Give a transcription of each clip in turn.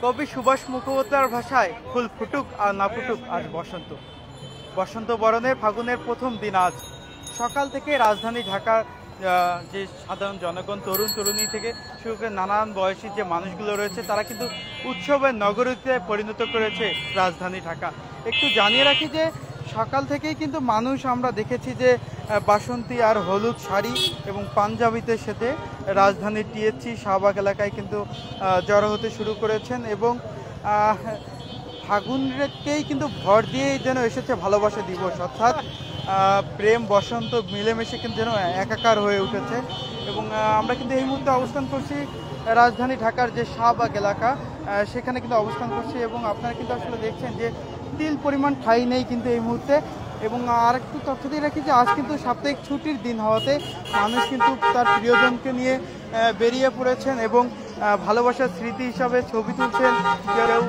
কবি সুভাষ মুখোপাধ্যায়ের ভাষায় ফুল ফুটুক আর না ফুটুক আজ বসন্ত। বসন্ত বরণের ফাগুনের প্রথম দিন আজ। সকাল থেকে রাজধানী ঢাকার যে সাধারণ জনগণ, তরুণ তরুণী থেকে শুরু করে নানান বয়সী যে মানুষগুলো রয়েছে, তারা কিন্তু উৎসবের নগরীতে পরিণত করেছে রাজধানী ঢাকা। একটু জানিয়ে রাখি যে সকাল থেকেই কিন্তু মানুষ আমরা দেখেছি যে বাসন্তী আর হলুদ শাড়ি এবং পাঞ্জাবিতে সাথে রাজধানীর টিএসসি শাহবাগ এলাকায় কিন্তু জড়ো হতে শুরু করেছেন এবং ফাগুনকেই কিন্তু ভর দিয়েই যেন এসেছে ভালোবাসা দিবস, অর্থাৎ প্রেম বসন্ত মিলেমিশে কিন্তু যেন একাকার হয়ে উঠেছে। এবং আমরা কিন্তু এই মুহূর্তে অবস্থান করছি রাজধানী ঢাকার যে শাহবাগ এলাকা, সেখানে কিন্তু অবস্থান করছি এবং আপনারা কিন্তু আসলে দেখছেন যে তিল পরিমাণ ঠাঁই নেই কিন্তু এই মুহূর্তে। এবং আর একটু তথ্য দিয়ে রাখি যে আজ কিন্তু সাপ্তাহিক ছুটির দিন হওয়াতে মানুষ কিন্তু তার প্রিয়জনকে নিয়ে বেরিয়ে পড়েছেন এবং ভালোবাসার স্মৃতি হিসাবে ছবি তুলছেন, কেউ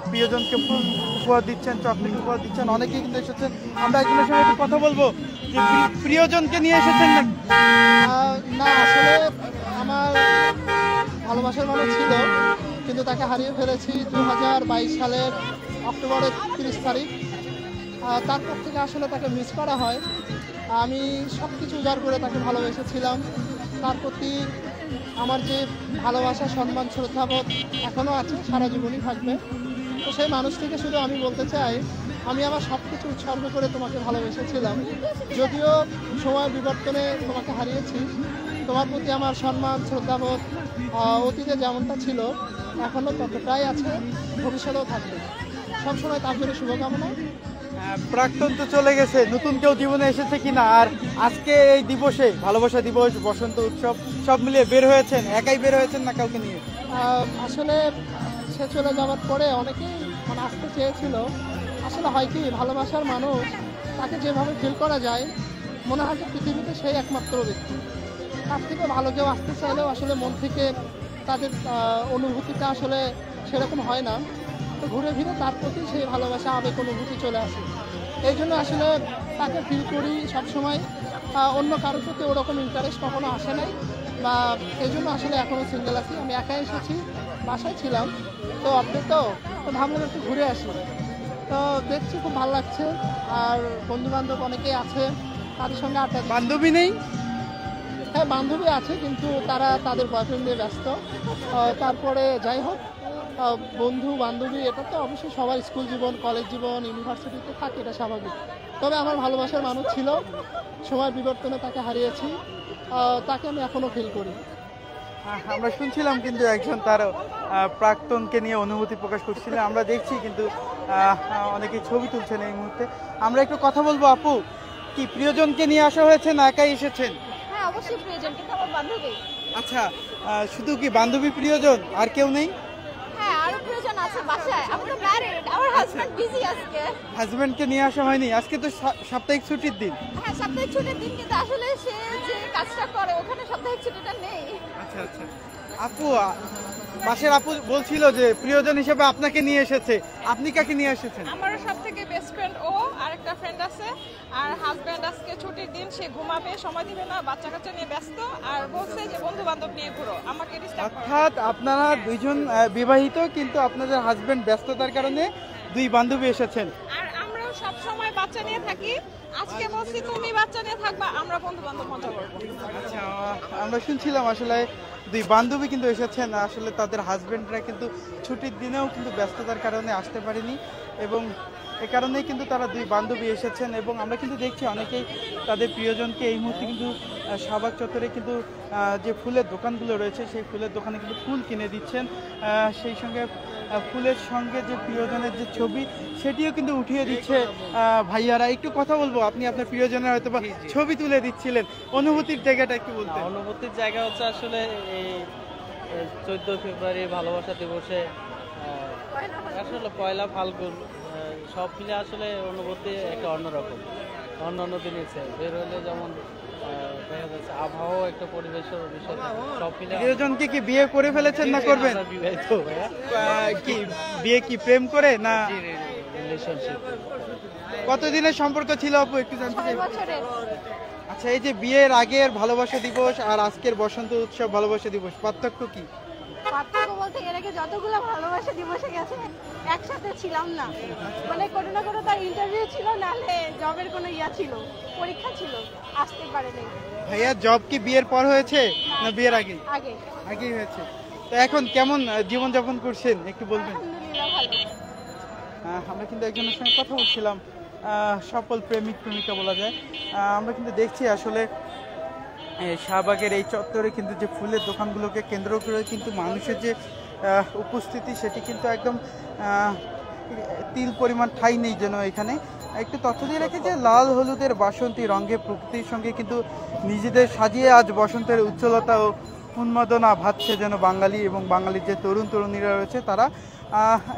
প্রিয়জনকে ফুল উপহার দিচ্ছেন, চকলেট উপহার দিচ্ছেন, অনেকেই কিন্তু এসেছেন। আমরা একজনের সঙ্গে একটু কথা বলবো যে প্রিয়জনকে নিয়ে এসেছেন না, আসলে আমার ভালোবাসার মানুষ ছিল কিন্তু তাকে হারিয়ে ফেলেছি 2022 সালের অক্টোবরের 30 তারিখ। তারপর থেকে আসলে তাকে মিস করা হয়। আমি সব কিছু উজাড় করে তাকে ভালোবেসেছিলাম। তার প্রতি আমার যে ভালোবাসা, সম্মান, শ্রদ্ধাবোধ এখনও আছে, সারা জীবনই থাকবে। তো সেই মানুষটিকে শুধু আমি বলতে চাই, আমি আমার সব কিছু উৎসর্গ করে তোমাকে ভালোবেসেছিলাম। যদিও সময় বিবর্তনে তোমাকে হারিয়েছি, তোমার প্রতি আমার সম্মান, শ্রদ্ধাবোধ অতীতে যেমনটা ছিল এখনও ততটাই আছে, ভবিষ্যতেও থাকবে। সবসময় তার জন্য শুভকামনা। প্রাক্তন তো চলে গেছে, নতুন কেউ জীবনে এসেছে কিনা? আর আজকে এই দিবসে, ভালোবাসা দিবস, বসন্ত উৎসব সব মিলিয়ে বের হয়েছেন, একাই বের হয়েছেন না কাউকে নিয়ে? আসলে সে চলে যাওয়ার পরে অনেকেই আসতে চেয়েছিল। আসলে হয় কি, ভালোবাসার মানুষ তাকে যেভাবে ফিল করা যায়, মনে হয় যে পৃথিবীতে সেই একমাত্র ব্যক্তি। তার থেকে ভালো কেউ আসতে চাইলেও আসলে মন থেকে তাদের অনুভূতিটা আসলে সেরকম হয় না। তো ঘুরে ফিরে তার প্রতি সেই ভালোবাসা, আবেগ, অনুভূতি চলে আসে। এই জন্য আসলে তাকে ফিল করি সবসময়। অন্য কারোর প্রতি ওরকম ইন্টারেস্ট কখনো আসে নাই, বা এই জন্য আসলে এখনও সিঙ্গেল আছি। আমি একাই এসেছি, বাসায় ছিলাম তো আপডেট তো ভাবলাম একটু ঘুরে আসি। তো দেখছি খুব ভালো লাগছে। আর বন্ধুবান্ধব অনেকেই আছে, তাদের সঙ্গে আড্ডা। বান্ধবী নেই? হ্যাঁ, বান্ধবী আছে কিন্তু তারা তাদের বয়ফ্রেন্ড নিয়ে ব্যস্ত। তারপরে যাই হোক, বন্ধু বান্ধবী এটা তো অবশ্যই সবার স্কুল জীবন, কলেজ জীবন, ইউনিভার্সিটিতে থাকে, এটা স্বাভাবিক। তবে আমার ভালোবাসার মানুষ ছিল, সময় বিবর্তনে তাকে হারিয়েছি, তাকে আমি এখনও ফিল করি। আমরা শুনছিলাম কিন্তু একজন তার প্রাক্তনকে নিয়ে অনুভূতি প্রকাশ করছিলেন, আমরা দেখছি কিন্তু অনেকে ছবি তুলছেন এই মুহূর্তে। আমরা একটু কথা বলবো। আপু, কি প্রিয়জনকে নিয়ে আসা হয়েছে না একাই এসেছেন? হ্যাঁ, অবশ্যই প্রিয়জন, কিন্তু আমার বান্ধবী। আচ্ছা, শুধু কি বান্ধবী প্রিয়জন, আর কেউ নেই? হ্যাঁ, আরো প্রিয়জন আছে বাসায়। আমি তো ম্যারিড, আমার হাজবেন্ড বিজি আজকে। হাজবেন্ডকে নিয়ে আসা হয়নি? আজকে তো সাপ্তাহিক ছুটির দিন। হ্যাঁ, সাপ্তাহিক ছুটির দিন, কিন্তু আসলে সে যে কাজটা করে ওখানে সাপ্তাহিক ছুটিটা নেই। আচ্ছা আচ্ছা। আপু, পাশের আপু বলছিল যে প্রিয়জন হিসেবে আপনাকে নিয়ে এসেছে, আপনি কাকে নিয়ে এসেছেন? আমারও সব থেকে বেস্ট ফ্রেন্ড ও, আর একটা ফ্রেন্ড আছে। আর হাজব্যান্ড আজকে ছুটির দিন, সে ঘুমাবে, সময় দিবে না, বাচ্চা কাচ্চা নিয়ে ব্যস্ত। আর বলছে যে বন্ধু বান্ধব নিয়ে ঘুরো, আমাকে ডিস্টার্ব করে। অর্থাৎ আপনারা দুইজন বিবাহিত, কিন্তু আপনাদের হাজবেন্ড ব্যস্ততার কারণে দুই বান্ধবী এসেছেন। আর আমরাও সব সময় বাচ্চা নিয়ে থাকি। আজকে বলছি তুমি বাচ্চা নিয়ে থাকবা, আমরা বন্ধু বান্ধব মজা করবো। আচ্ছা, আমরা শুনছিলাম আসলে দুই বান্ধবী কিন্তু এসেছেন, আসলে তাদের হাজবেন্ডরা কিন্তু ছুটির দিনেও কিন্তু ব্যস্ততার কারণে আসতে পারেনি এবং এ কারণেই কিন্তু তারা দুই বান্ধবী এসেছেন। এবং আমরা কিন্তু দেখছি অনেকেই তাদের প্রিয়জনকে এই মুহূর্তে কিন্তু শাহবাগ চত্বরে কিন্তু যে ফুলের দোকানগুলো রয়েছে, সেই ফুলের দোকানে কিন্তু ফুল কিনে দিচ্ছেন। সেই সঙ্গে ফুলের সঙ্গে যে প্রিয়জনের যে ছবি, সেটিও কিন্তু উঠিয়ে দিচ্ছে ভাইয়ারা। একটু কথা বলবো, আপনি আপনার প্রিয়জনের হয়তো বা ছবি তুলে দিচ্ছিলেন, অনুভূতির জায়গাটা একটু বলতে। অনুভূতির জায়গা হচ্ছে আসলে এই 14 ফেব্রুয়ারি ভালোবাসা দিবসে আসলে পয়লা ফাল্গুন, সব মিলে আসলে অনুভূতি একটা অন্যরকম। অন্য দিনের চেয়ে বের হলে যেমন দেখা যাচ্ছে আবহাওয়া, একটা পরিবেশের বিষয়, সব মিলে। প্রিয়জনকে কি বিয়ে করে ফেলেছেন না করবেন? বিবাহিত। কি বিয়ে, কি প্রেম করে না রিলেশনশিপ? কতদিনের সম্পর্ক ছিল আপু, একটু জানতে চাই? 6 বছরের। আচ্ছা, এই যে বিয়ের আগের ভালোবাসা দিবস আর আজকের বসন্ত উৎসব ভালোবাসা দিবস, পার্থক্য কি? পার্থক্য বলতে এর আগে যতগুলো ভালোবাসা দিবসে গেছে একসাথে ছিলাম না, মানে কোনো না কোনো তার ইন্টারভিউ ছিল, নাহলে জবের কোনো ছিল, পরীক্ষা ছিল, আসতে পারেনি। ভাইয়া জব কি বিয়ের পর হয়েছে না বিয়ের আগে? আগে আগেই হয়েছে। তো এখন কেমন জীবনযাপন করছেন একটু বলবেন? আলহামদুলিল্লাহ ভালো। আমরা কিন্তু একজনের সঙ্গে কথা বলছিলাম, সফল প্রেমিক প্রেমিকা বলা যায়। আমরা কিন্তু দেখছি আসলে শাহবাগের এই চত্বরে কিন্তু যে ফুলের দোকানগুলোকে কেন্দ্র করে কিন্তু মানুষের যে উপস্থিতি সেটি কিন্তু একদম তিল পরিমাণ ঠাঁই নেই যেন এখানে। একটু তথ্য দিয়ে রাখি যে লাল হলুদের বাসন্তী রঙে প্রকৃতির সঙ্গে কিন্তু নিজেদের সাজিয়ে আজ বসন্তের উজ্জ্বলতা ও উন্মাদনা ভাবছে যেন বাঙালি এবং বাঙালির যে তরুণ তরুণীরা রয়েছে তারা।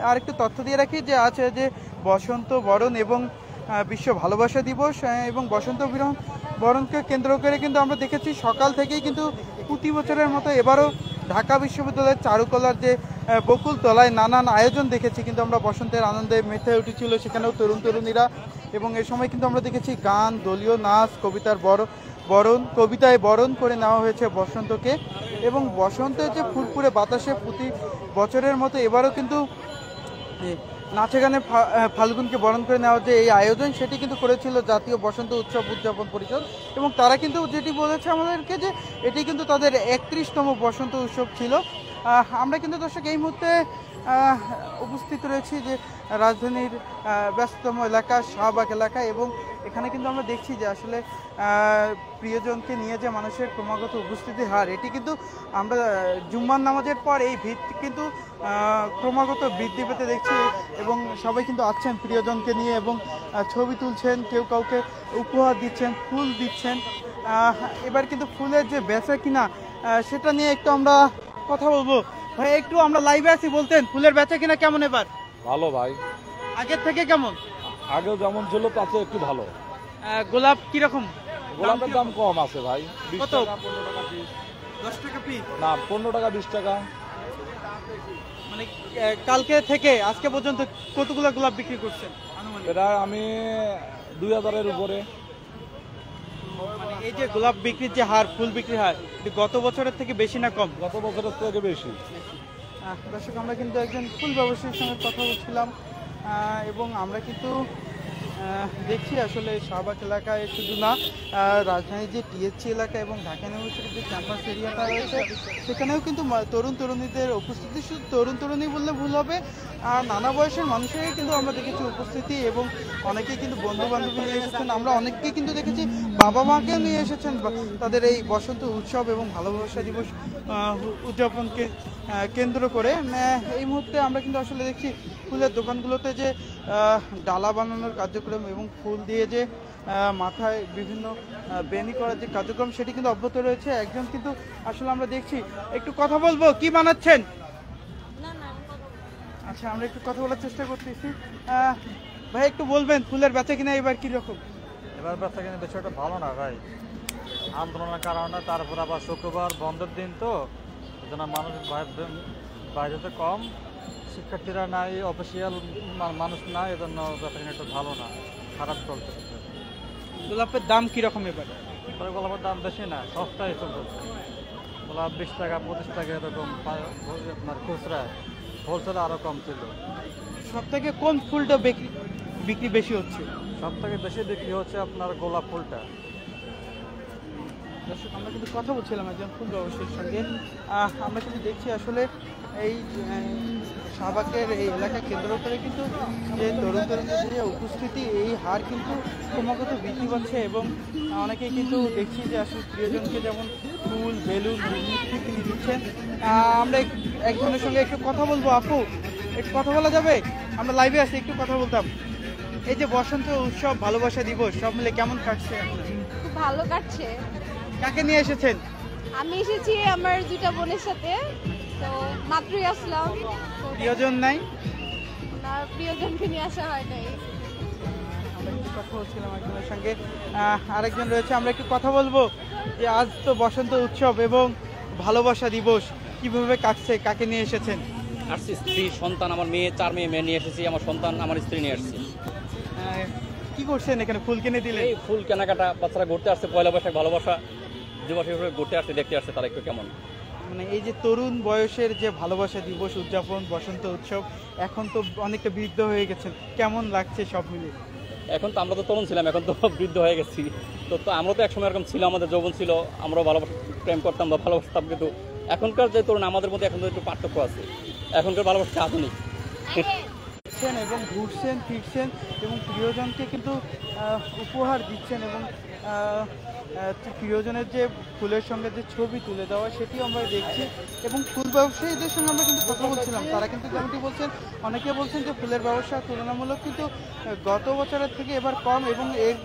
আর একটু তথ্য দিয়ে রাখি যে আছে যে বসন্ত বরণ এবং বিশ্ব ভালোবাসা দিবস এবং বসন্ত বরণকে কেন্দ্র করে কিন্তু আমরা দেখেছি সকাল থেকেই কিন্তু প্রতি বছরের মতো এবারও ঢাকা বিশ্ববিদ্যালয়ের চারুকলার যে বকুল তলায় নানান আয়োজন দেখেছি কিন্তু আমরা বসন্তের আনন্দে মেতে উঠেছিল সেখানেও তরুণ তরুণীরা। এবং এ সময় কিন্তু আমরা দেখেছি গান, দলীয় নাচ, কবিতায় বরণ করে নেওয়া হয়েছে বসন্তকে। এবং বসন্তের যে ফুরফুরে বাতাসে প্রতি বছরের মতো এবারও কিন্তু নাচে গানে ফাল্গুনকে বরণ করে নেওয়ার যে এই আয়োজন সেটি কিন্তু করেছিল জাতীয় বসন্ত উৎসব উদযাপন পরিষদ। এবং তারা কিন্তু যেটি বলেছে আমাদেরকে যে এটি কিন্তু তাদের 31তম বসন্ত উৎসব ছিল। আমরা কিন্তু দর্শক এই মুহূর্তে উপস্থিত রয়েছি যে রাজধানীর ব্যস্ততম এলাকা শাহবাগ এলাকায়। এবং এখানে কিন্তু আমরা দেখছি যে আসলে প্রিয়জনকে নিয়ে যে মানুষের ক্রমাগত উপস্থিতির হার এটি কিন্তু আমরা জুম্মার নামাজের পর এই ভিড় কিন্তু ক্রমাগত বৃদ্ধি পেতে দেখছি। এবং সবাই কিন্তু আসছেন প্রিয়জনকে নিয়ে এবং ছবি তুলছেন, কেউ কাউকে উপহার দিচ্ছেন, ফুল দিচ্ছেন। এবার কিন্তু ফুলের যে বেচা কিনা সেটা নিয়ে একটু আমরা কথা বলবো। ভাই একটু আমরা লাইভে আছি, বলতেন ফুলের বেচা কিনা কেমন এবার? ভালো ভাই, আগের থেকে কেমন? আগেও যেমন ছিল তাতে একটু ভালো। গোলাপ কিরকম? গোলাপের দাম কম আছে ভাই, 20 কত? টাকা 15 টাকা পিস। 10 টাকা পিস না 15 টাকা 20 টাকা। মানে কালকে থেকে আজকে পর্যন্ত কতগুলো গোলাপ বিক্রি করছেন আনুমানিক? এটা আমি 2000-এর উপরে। মানে এই যে গোলাপ বিক্রির যে হার, ফুল বিক্রির হার গত বছরের থেকে বেশি না কম? গত বছরের থেকে বেশি। দর্শক আমরা কিন্তু একজন ফুল ব্যবসায়ীর সঙ্গে কথা বলছিলাম এবং আমরা কিন্তু দেখছি আসলে শাহবাগ এলাকায় শুধু না, রাজধানীর যে টিএসসি এলাকা এবং ঢাকা ইউনিভার্সিটির যে ক্যাম্পাস এরিয়াটা রয়েছে সেখানেও কিন্তু তরুণ তরুণীদের উপস্থিতি। শুধু তরুণ তরুণী বললে ভুল হবে, নানা বয়সের মানুষেরই কিন্তু আমরা দেখেছি উপস্থিতি। এবং অনেকেই কিন্তু বন্ধু বান্ধবী নিয়ে এসেছেন, আমরা অনেককেই কিন্তু দেখেছি বাবা মাকেও নিয়ে এসেছেন তাদের এই বসন্ত উৎসব এবং ভালোবাসা দিবস উদযাপনকে কেন্দ্র করে। এই মুহূর্তে আমরা কিন্তু আসলে দেখছি ফুলের দোকানগুলোতে যে ডালা বানানোর কার্যক্রম এবং ফুল দিয়ে যে মাথায় বিভিন্ন বেনি করার যে কার্যক্রম সেটি কিন্তু অব্যাহত রয়েছে। একজন কিন্তু আসলে আমরা দেখছি, একটু কথা বলবো, কি বানাচ্ছেন? আচ্ছা আমরা একটু কথা বলার চেষ্টা করতেছি। ভাই একটু বলবেন ফুলের বেচা কিনা এবার কিরকম? এবার বেচা কিনা বিষয়টা ভালো না ভাই, আন্দোলনের কারণে, তারপর আবার শুক্রবার বন্ধের দিন তো এজন্য মানুষ বাইরেতে কম, শিক্ষার্থীরা নাই, অফিসিয়াল মানুষ নাই, এজন্য বেচা কিনা একটু ভালো না, খারাপ চলতেছে। গোলাপের দাম কিরকম এবার? গোলাপের দাম বেশি না, সস্তায় চলতেছে। গোলাপ 20 টাকা 25 টাকা এরকম আপনার খুচরা, হোলসেলে আরও কম ছিল। সব থেকে কোন ফুলটা বিক্রি বেশি হচ্ছে? সব থেকে বেশি বিক্রি হচ্ছে আপনার গোলাপ ফুলটা। দর্শক আমরা কিন্তু কথা বলছিলাম একজন ফুল ব্যবসায়ীর সঙ্গে। আমরা কিন্তু দেখছি আসলে এই শাহবাগের এই এলাকা কেন্দ্র করে কিন্তু যে তরুণ তরুণীদের যে উপস্থিতি এই হার কিন্তু ক্রমাগত বৃদ্ধি পাচ্ছে। এবং অনেকেই কিন্তু দেখছি যে আসলে প্রিয়জনকে যেমন ফুল, বেলুন, মিষ্টি কিনে দিচ্ছেন। আমরা একজনের সঙ্গে একটু কথা বলবো। আপু একটু কথা বলা যাবে? আমরা লাইভে আছি, একটু কথা বলতাম। এই যে বসন্ত উৎসব, ভালোবাসা দিবস সব মিলে কেমন কাটছে? খুব ভালো কাটছে। কাকে নিয়ে এসেছেন? আমি এসেছি আমার 2টা বোনের সাথে, তো মাত্রই আসলাম। প্রিয়জন নাই? না, প্রিয়জনকে নিয়ে আসা হয় নাই। আমরা একটু কথা বলছিলাম একজনের সঙ্গে, আরেকজন রয়েছে, আমরা একটু কথা বলবো যে আজ তো বসন্ত উৎসব এবং ভালোবাসা দিবস, কিভাবে কাটছে, কাকে নিয়ে এসেছেন? আসছি স্ত্রী, সন্তান, আমার মেয়ে, 4 মেয়ে নিয়ে এসেছি, আমার সন্তান, আমার স্ত্রী নিয়ে আসছি। কি করছেন এখানে? ফুল কিনে দিলেন? এই ফুল কেনাকাটা, বাচ্চারা ঘুরতে আসছে, পয়লা বৈশাখ ভালোবাসা দিবস হিসেবে ঘুরতে আসছে, দেখতে আসছে তারা একটু কেমন। মানে এই যে তরুণ বয়সের যে ভালোবাসা দিবস উদযাপন, বসন্ত উৎসব, এখন তো অনেকটা বৃদ্ধ হয়ে গেছেন, কেমন লাগছে সব মিলিয়ে? এখন তো আমরা তো তরুণ ছিলাম, এখন তো বৃদ্ধ হয়ে গেছি। তো আমরা তো একসময় এরকম ছিল, আমাদের যৌবন ছিল, আমরাও ভালোবাসা প্রেম করতাম বা ভালোবাসতাম, কিন্তু এখনকার যে তরুণ আমাদের মধ্যে এখন তো একটু পার্থক্য আছে। এখনকার ভালোবাসা আধুনিক এবং ঘুরছেন ফিরছেন এবং প্রিয়জনকে কিন্তু উপহার দিচ্ছেন এবং প্রিয়জনের যে ফুলের সঙ্গে যে ছবি তুলে দেওয়া সেটিও আমরা দেখছি। এবং ফুল ব্যবসায়ীদের সঙ্গে আমরা কিন্তু কথা বলছিলাম, তারা কিন্তু যেমনটি বলছেন, অনেকে বলছেন যে ফুলের ব্যবসা তুলনামূলক কিন্তু গত বছরের থেকে এবার কম, এবং এর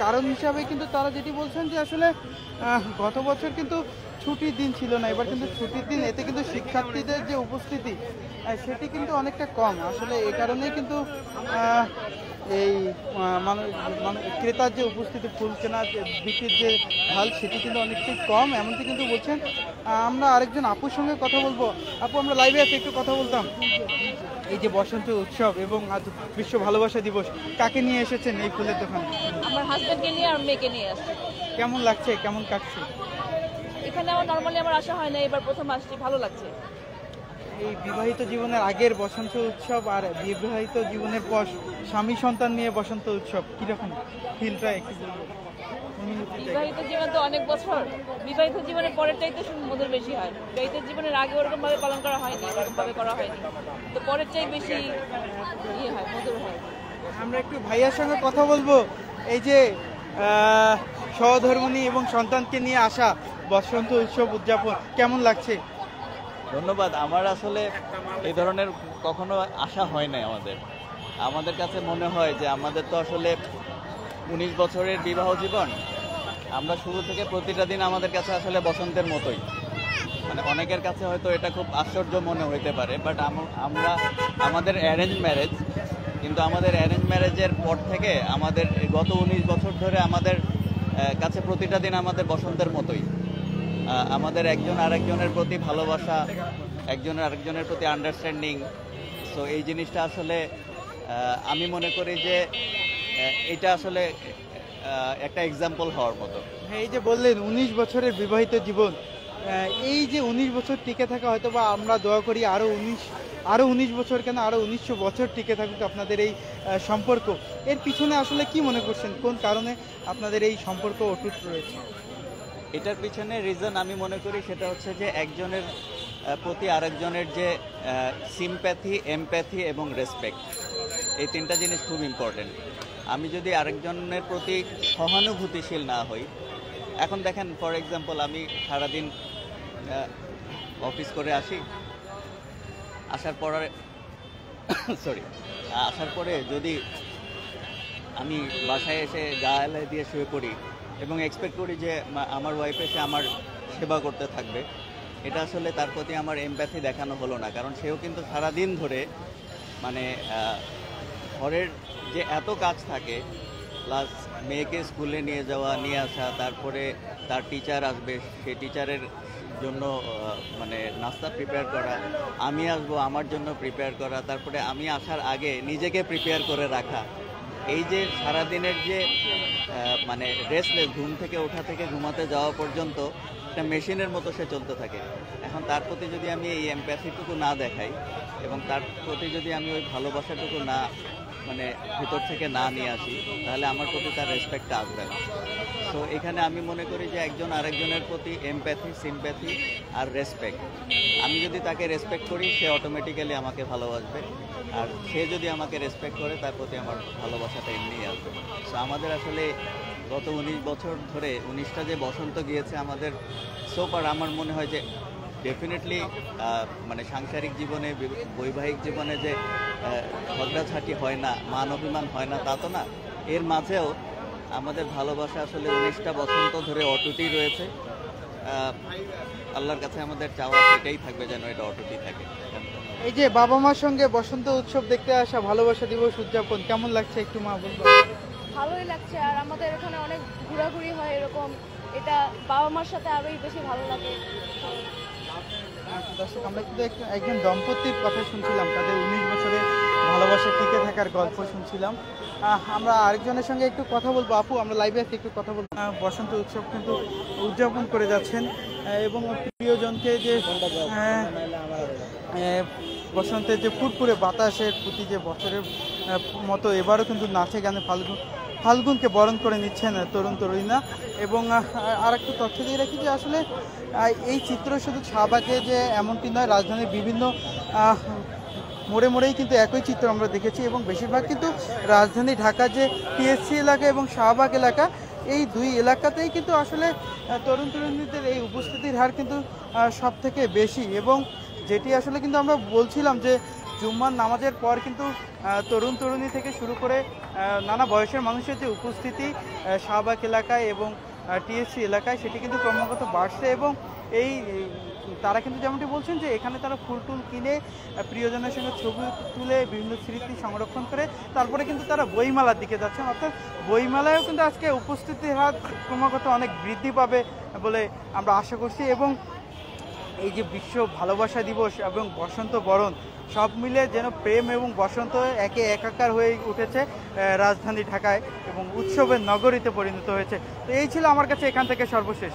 কারণ হিসাবে কিন্তু তারা যেটি বলছেন যে আসলে গত বছর কিন্তু ছুটির দিন ছিল না, এবার কিন্তু ছুটির দিন, এতে কিন্তু শিক্ষার্থীদের যে উপস্থিতি সেটি কিন্তু অনেকটা কম। আসলে এই কারণেই কিন্তু এই ক্রেতার যে উপস্থিতি, ফুল কেনা বিক্রির যে হাল সেটি কিন্তু অনেকটাই কম, এমনটি কিন্তু বলছেন। আমরা আরেকজন আপুর সঙ্গে কথা বলবো। আপু, আমরা লাইভে আছি, একটু কথা বলতাম। এই যে বসন্ত উৎসব এবং আজ বিশ্ব ভালোবাসা দিবস, কাকে নিয়ে এসেছেন এই ফুলের দোকানে? আমার হাজবেন্ডকে নিয়ে আর মেয়েকে নিয়ে আসছি। কেমন লাগছে, কেমন কাটছে? এখানে আমার নর্মালি আমার আসা হয় না, এবার প্রথম আসছি, ভালো লাগছে। এই বিবাহিত জীবনের আগের বসন্ত উৎসব আর বিবাহিত জীবনের পর স্বামী সন্তান নিয়ে বসন্ত উৎসব, কিরকম ফিলটা একটু বলবো? বিবাহিত জীবন তো অনেক বছর, বিবাহিত জীবনের পরেরটাই তো মধুর বেশি হয়। বিবাহিত জীবনের আগে ওরকম ভাবে পালন করা হয়নি, ওরকম ভাবে করা হয়নি, তো পরেরটাই বেশি হয়, মধুর হয়। আমরা একটু ভাইয়ার সঙ্গে কথা বলবো। এই যে সহধর্মিণী এবং সন্তানকে নিয়ে আসা বসন্ত উৎসব উদযাপন, কেমন লাগছে? ধন্যবাদ। আমার আসলে এই ধরনের কখনো আশা হয় নাই। আমাদের কাছে মনে হয় যে আমাদের তো আসলে 19 বছরের বিবাহ জীবন, আমরা শুরু থেকে প্রতিটা দিন আমাদের কাছে আসলে বসন্তের মতোই। মানে অনেকের কাছে হয়তো এটা খুব আশ্চর্য মনে হইতে পারে, বাট আমাদের অ্যারেঞ্জ ম্যারেজ, কিন্তু আমাদের অ্যারেঞ্জ ম্যারেজের পর থেকে আমাদের গত 19 বছর ধরে আমাদের কাছে প্রতিটা দিন আমাদের বসন্তের মতোই। আমাদের একজন আরেকজনের প্রতি ভালোবাসা, একজন আরেকজনের প্রতি আন্ডারস্ট্যান্ডিং, সো এই জিনিসটা আসলে আমি মনে করি যে এটা আসলে একটা এক্সাম্পল হওয়ার মতো। এই যে বললেন 19 বছরের বিবাহিত জীবন, এই যে 19 বছর টিকে থাকা, হয়তো বা আমরা দোয়া করি আরো 19 বছর কেন, আরো 1900 বছর টিকে থাকুক আপনাদের এই সম্পর্ক। এর পিছনে আসলে কি মনে করছেন, কোন কারণে আপনাদের এই সম্পর্ক অটুট রয়েছে? এটার পিছনে রিজন আমি মনে করি সেটা হচ্ছে যে একজনের প্রতি আরেকজনের যে সিম্প্যাথি, এমপ্যাথি এবং রেসপেক্ট, এই তিনটা জিনিস খুব ইম্পর্টেন্ট। আমি যদি আরেকজনের প্রতি সহানুভূতিশীল না হই, এখন দেখেন ফর এক্সাম্পল আমি সারাদিন অফিস করে আসার পরে যদি আমি বাসায় এসে গা এলাই দিয়ে শুয়ে পড়ি এবং এক্সপেক্ট করি যে আমার ওয়াইফ এসে আমার সেবা করতে থাকবে, এটা আসলে তার প্রতি আমার এমপ্যাথি দেখানো হলো না। কারণ সেও কিন্তু সারাদিন ধরে মানে ঘরের যে এত কাজ থাকে, প্লাস মেয়েকে স্কুলে নিয়ে যাওয়া, নিয়ে আসা, তারপরে তার টিচার আসবে, সেই টিচারের জন্য মানে নাস্তা প্রিপেয়ার করা, আমি আসবো আমার জন্য প্রিপেয়ার করা, তারপরে আমি আসার আগে নিজেকে প্রিপেয়ার করে রাখা, এই যে সারাদিনের যে মানে রেস্টলেস, ঘুম থেকে ওঠা থেকে ঘুমাতে যাওয়া পর্যন্ত একটা মেশিনের মতো সে চলতে থাকে। এখন তার প্রতি যদি আমি এই এমপ্যাথিটুকু না দেখাই এবং তার প্রতি যদি আমি ওই ভালোবাসাটুকু না মানে ভিতর থেকে না নিয়ে আসি, তাহলে আমার প্রতি তার রেসপেক্টটা আসবে না। তো এখানে আমি মনে করি যে একজন আরেকজনের প্রতি এমপ্যাথি, সিম্প্যাথি আর রেসপেক্ট, আমি যদি তাকে রেসপেক্ট করি সে অটোমেটিক্যালি আমাকে ভালোবাসবে, আর সে যদি আমাকে রেসপেক্ট করে তার প্রতি আমার ভালোবাসাটা এমনিই আসবে। সো আমাদের আসলে গত 19 বছর ধরে 19টা যে বসন্ত গিয়েছে আমাদের, সোফার আমার মনে হয় যে ডেফিনেটলি মানে সাংসারিক জীবনে, বৈবাহিক জীবনে যে ঝগড়াঝাটি হয় না, মান অভিমান হয় না, তা তো না। এর মাঝেও আমাদের ভালোবাসা আসলে 19টা বসন্ত ধরে অটুটই রয়েছে। আল্লাহর কাছে আমাদের চাওয়া সেটাই থাকবে, যেন এটা অটুটই থাকে। এই যে বাবা মার সঙ্গে বসন্ত উৎসব দেখতে আসা, ভালোবাসা দিবস উদযাপন, কেমন লাগছে একটু মা বলবো? ভালোই লাগছে, আর আমাদের এখানে অনেক ঘোরাঘুরি হয়, এরকম এটা বাবা মার সাথে আরোই বেশি ভালো লাগে। দর্শক, আমরা কিন্তু একজন দম্পতির কথা শুনছিলাম, তাদের 19 বছরের ভালোবাসা টিকে থাকার গল্প শুনছিলাম। আমরা আরেকজনের সঙ্গে একটু কথা বলবো। আপু, আমরা লাইভে আছি, একটু কথা বলবো। বসন্ত উৎসব কিন্তু উদযাপন করে যাচ্ছেন এবং প্রিয়জনকে যে বসন্তের যে ফুরফুরে বাতাসের প্রতি যে বছরের মতো এবারও কিন্তু নাচে গানে ফাল্গুনকে বরণ করে নিচ্ছেন তরুণ তরুণীরা। এবং আর একটু তথ্য দিয়ে রাখি যে আসলে এই চিত্র শুধু শাহবাগে যে এমনটি নয়, রাজধানীর বিভিন্ন মোড়ে মোড়েই কিন্তু একই চিত্র আমরা দেখেছি এবং বেশিরভাগ কিন্তু রাজধানী ঢাকা যে টিএসসি এলাকা এবং শাহবাগ এলাকা, এই দুই এলাকাতেই কিন্তু আসলে তরুণ তরুণীদের এই উপস্থিতির হার কিন্তু সব থেকে বেশি। এবং যেটি আসলে কিন্তু আমরা বলছিলাম যে জুম্মার নামাজের পর কিন্তু তরুণ তরুণী থেকে শুরু করে নানা বয়সের মানুষের যে উপস্থিতি শাহবাগ এলাকায় এবং টিএসসি এলাকায়, সেটি কিন্তু ক্রমাগত বাড়ছে। এবং এই তারা কিন্তু যেমনটি বলছেন যে এখানে তারা ফুল টুল কিনে প্রিয়জনের সঙ্গে ছবি তুলে বিভিন্ন স্মৃতি সংরক্ষণ করে তারপরে কিন্তু তারা বইমেলার দিকে যাচ্ছেন। অর্থাৎ বইমেলায়ও কিন্তু আজকে উপস্থিতির হার ক্রমাগত অনেক বৃদ্ধি পাবে বলে আমরা আশা করছি। এবং এই যে বিশ্ব ভালোবাসা দিবস এবং বসন্ত বরণ সব মিলে যেন প্রেম এবং বসন্ত একে একাকার হয়ে উঠেছে রাজধানী ঢাকায় এবং উৎসবের নগরীতে পরিণত হয়েছে। তো এই ছিল আমার কাছে এখান থেকে সর্বশেষ।